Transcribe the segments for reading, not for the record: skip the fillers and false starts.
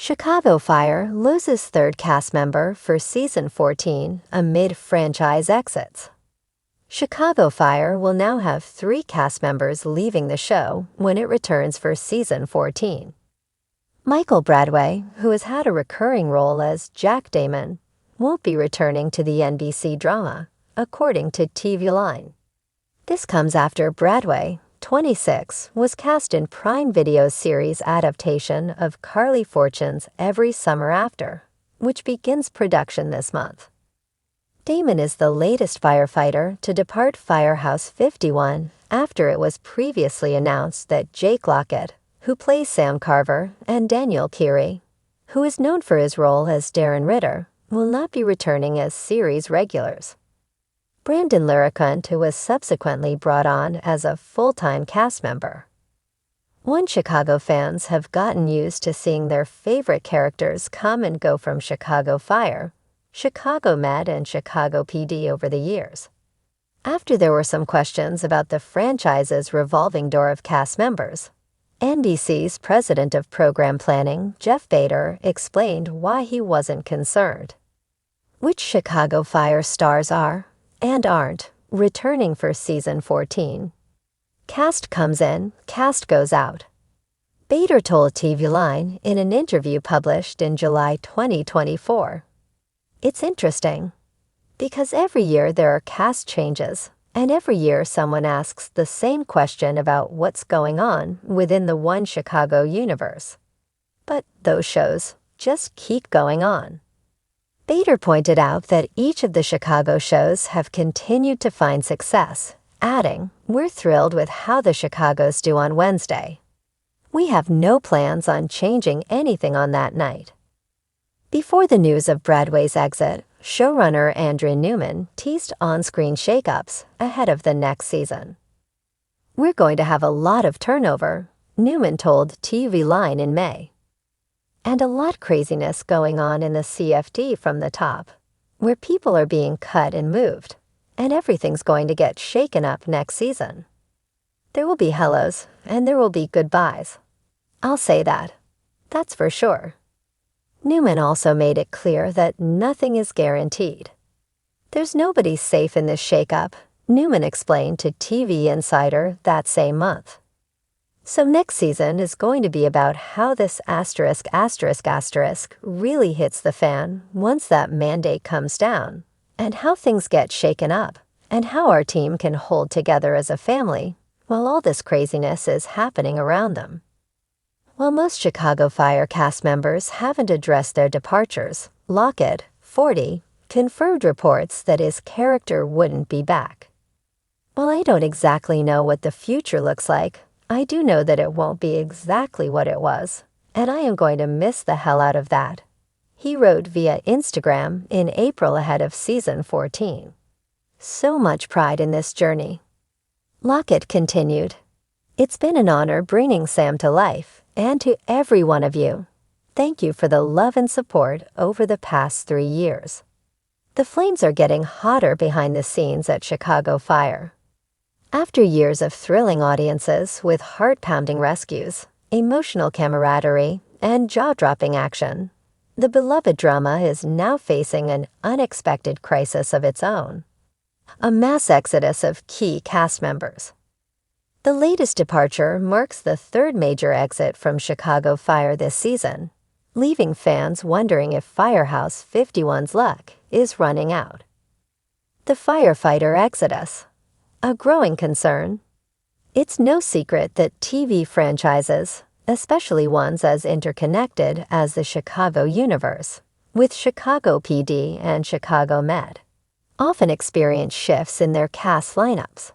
Chicago Fire loses third cast member for season 14 amid franchise exits. Chicago Fire will now have 3 cast members leaving the show when it returns for season 14. Michael Bradway, who has had a recurring role as Jack Damon, won't be returning to the NBC drama, according to TV Line. This comes after Bradway, 26, was cast in Prime Video's series adaptation of Carly Fortune's Every Summer After, which begins production this month. Damon is the latest firefighter to depart Firehouse 51 after it was previously announced that Jake Lockett, who plays Sam Carver, and Daniel Keary, who is known for his role as Darren Ritter, will not be returning as series regulars. Brandon Luricunt, who was subsequently brought on as a full-time cast member. Chicago fans have gotten used to seeing their favorite characters come and go from Chicago Fire, Chicago Med, and Chicago PD over the years. After there were some questions about the franchise's revolving door of cast members, NBC's president of program planning, Jeff Bader, explained why he wasn't concerned. Which Chicago Fire stars are, and aren't, returning for season 14. Cast comes in, cast goes out. Bader told TV Line in an interview published in July 2024. It's interesting, because every year there are cast changes, and every year someone asks the same question about what's going on within the One Chicago universe. But those shows just keep going on. Bader pointed out that each of the Chicago shows have continued to find success, adding, "We're thrilled with how the Chicagos do on Wednesday. We have no plans on changing anything on that night." Before the news of Bradway's exit, showrunner Andrew Newman teased on-screen shakeups ahead of the next season. "We're going to have a lot of turnover," Newman told TV Line in May. "And a lot craziness going on in the CFD from the top, where people are being cut and moved, and everything's going to get shaken up next season. There will be hellos, and there will be goodbyes. I'll say that. That's for sure." Newman also made it clear that nothing is guaranteed. "There's nobody safe in this shakeup," Newman explained to TV Insider that same month. "So next season is going to be about how this **** really hits the fan once that mandate comes down, and how things get shaken up, and how our team can hold together as a family while all this craziness is happening around them." While most Chicago Fire cast members haven't addressed their departures, Lockett, 40, confirmed reports that his character wouldn't be back. "While I don't exactly know what the future looks like, I do know that it won't be exactly what it was, and I am going to miss the hell out of that," he wrote via Instagram in April ahead of season 14. "So much pride in this journey." Lockett continued, "It's been an honor bringing Sam to life, and to every one of you. Thank you for the love and support over the past 3 years. The flames are getting hotter behind the scenes at Chicago Fire. After years of thrilling audiences with heart-pounding rescues, emotional camaraderie, and jaw-dropping action, the beloved drama is now facing an unexpected crisis of its own: a mass exodus of key cast members. The latest departure marks the 3rd major exit from Chicago Fire this season, leaving fans wondering if Firehouse 51's luck is running out. The firefighter exodus, a growing concern. It's no secret that TV franchises, especially ones as interconnected as the Chicago universe, with Chicago PD and Chicago Med, often experience shifts in their cast lineups.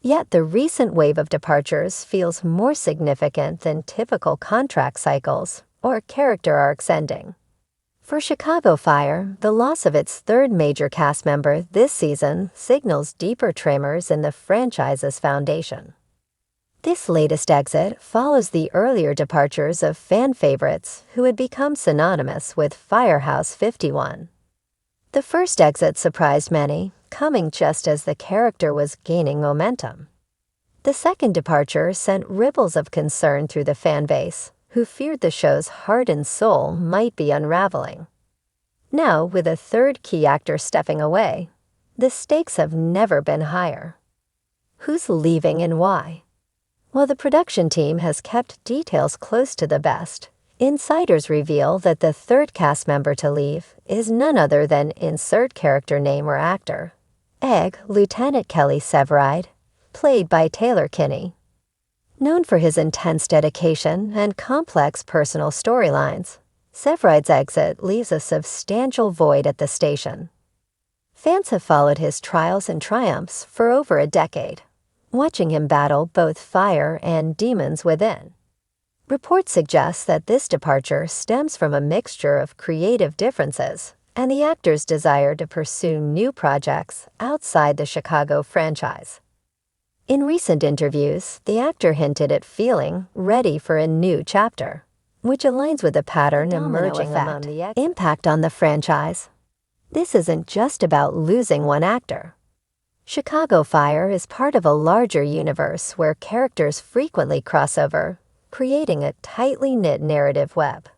Yet the recent wave of departures feels more significant than typical contract cycles or character arcs ending. For Chicago Fire, the loss of its 3rd major cast member this season signals deeper tremors in the franchise's foundation. This latest exit follows the earlier departures of fan favorites who had become synonymous with Firehouse 51. The first exit surprised many, coming just as the character was gaining momentum. The second departure sent ripples of concern through the fan base, who feared the show's heart and soul might be unraveling. Now, with a third key actor stepping away, the stakes have never been higher. Who's leaving and why? While the production team has kept details close to the vest, insiders reveal that the third cast member to leave is none other than insert character name or actor. Egg Lieutenant Kelly Severide, played by Taylor Kinney. Known for his intense dedication and complex personal storylines, Severide's exit leaves a substantial void at the station. Fans have followed his trials and triumphs for over a decade, watching him battle both fire and demons within. Reports suggest that this departure stems from a mixture of creative differences and the actor's desire to pursue new projects outside the Chicago franchise. In recent interviews, the actor hinted at feeling ready for a new chapter, which aligns with the pattern emerging among the impact on the franchise. This isn't just about losing one actor. Chicago Fire is part of a larger universe where characters frequently cross over, creating a tightly knit narrative web.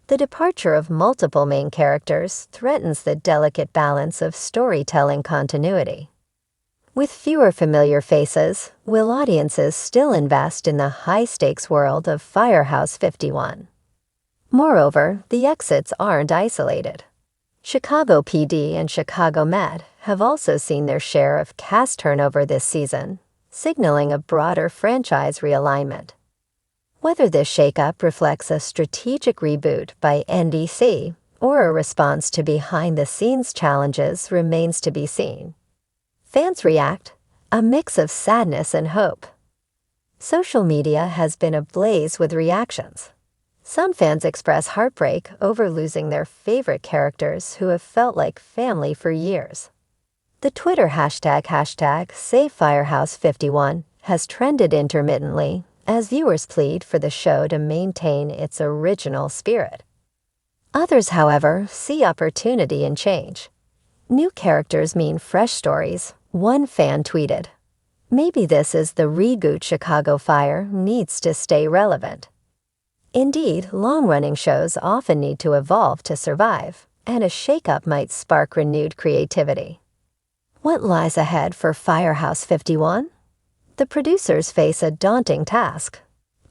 The departure of multiple main characters threatens the delicate balance of storytelling continuity. With fewer familiar faces, will audiences still invest in the high-stakes world of Firehouse 51? Moreover, the exits aren't isolated. Chicago PD and Chicago Med have also seen their share of cast turnover this season, signaling a broader franchise realignment. Whether this shakeup reflects a strategic reboot by NBC or a response to behind-the-scenes challenges remains to be seen. Fans react, a mix of sadness and hope. Social media has been ablaze with reactions. Some fans express heartbreak over losing their favorite characters who have felt like family for years. The Twitter hashtag #SaveFirehouse51 has trended intermittently as viewers plead for the show to maintain its original spirit. Others, however, see opportunity in change. New characters mean fresh stories, one fan tweeted. Maybe this is the reboot Chicago Fire needs to stay relevant. Indeed, long-running shows often need to evolve to survive, and a shakeup might spark renewed creativity. What lies ahead for Firehouse 51? The producers face a daunting task: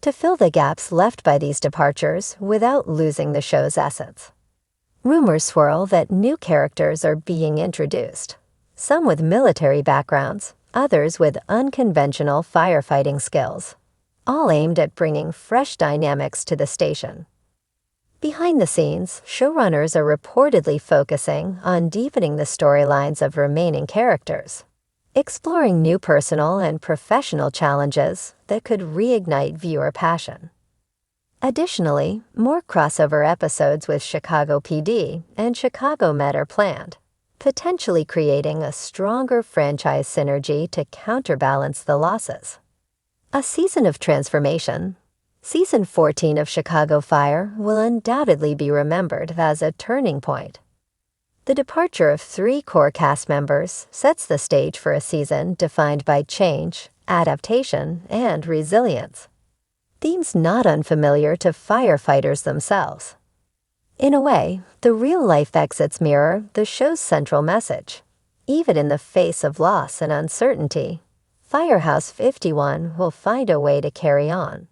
to fill the gaps left by these departures without losing the show's essence. Rumors swirl that new characters are being introduced, some with military backgrounds, others with unconventional firefighting skills, all aimed at bringing fresh dynamics to the station. Behind the scenes, showrunners are reportedly focusing on deepening the storylines of remaining characters, exploring new personal and professional challenges that could reignite viewer passion. Additionally, more crossover episodes with Chicago PD and Chicago Med are planned, potentially creating a stronger franchise synergy to counterbalance the losses. A season of transformation. Season 14 of Chicago Fire will undoubtedly be remembered as a turning point. The departure of 3 core cast members sets the stage for a season defined by change, adaptation, and resilience. Themes not unfamiliar to firefighters themselves. In a way, the real-life exits mirror the show's central message. Even in the face of loss and uncertainty, Firehouse 51 will find a way to carry on.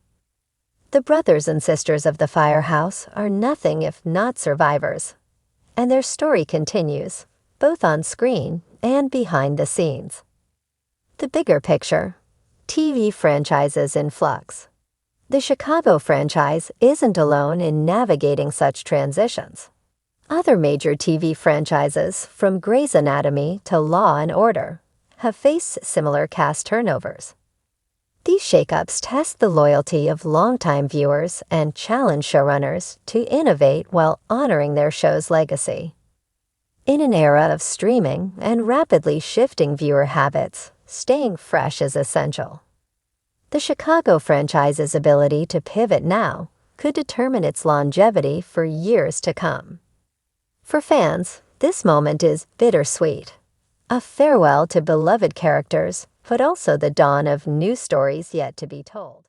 The brothers and sisters of the Firehouse are nothing if not survivors, and their story continues, both on screen and behind the scenes. The bigger picture: TV franchises in flux. The Chicago franchise isn't alone in navigating such transitions. Other major TV franchises, from Grey's Anatomy to Law and Order, have faced similar cast turnovers. These shakeups test the loyalty of longtime viewers and challenge showrunners to innovate while honoring their show's legacy. In an era of streaming and rapidly shifting viewer habits, staying fresh is essential. The Chicago franchise's ability to pivot now could determine its longevity for years to come. For fans, this moment is bittersweet. A farewell to beloved characters, but also the dawn of new stories yet to be told.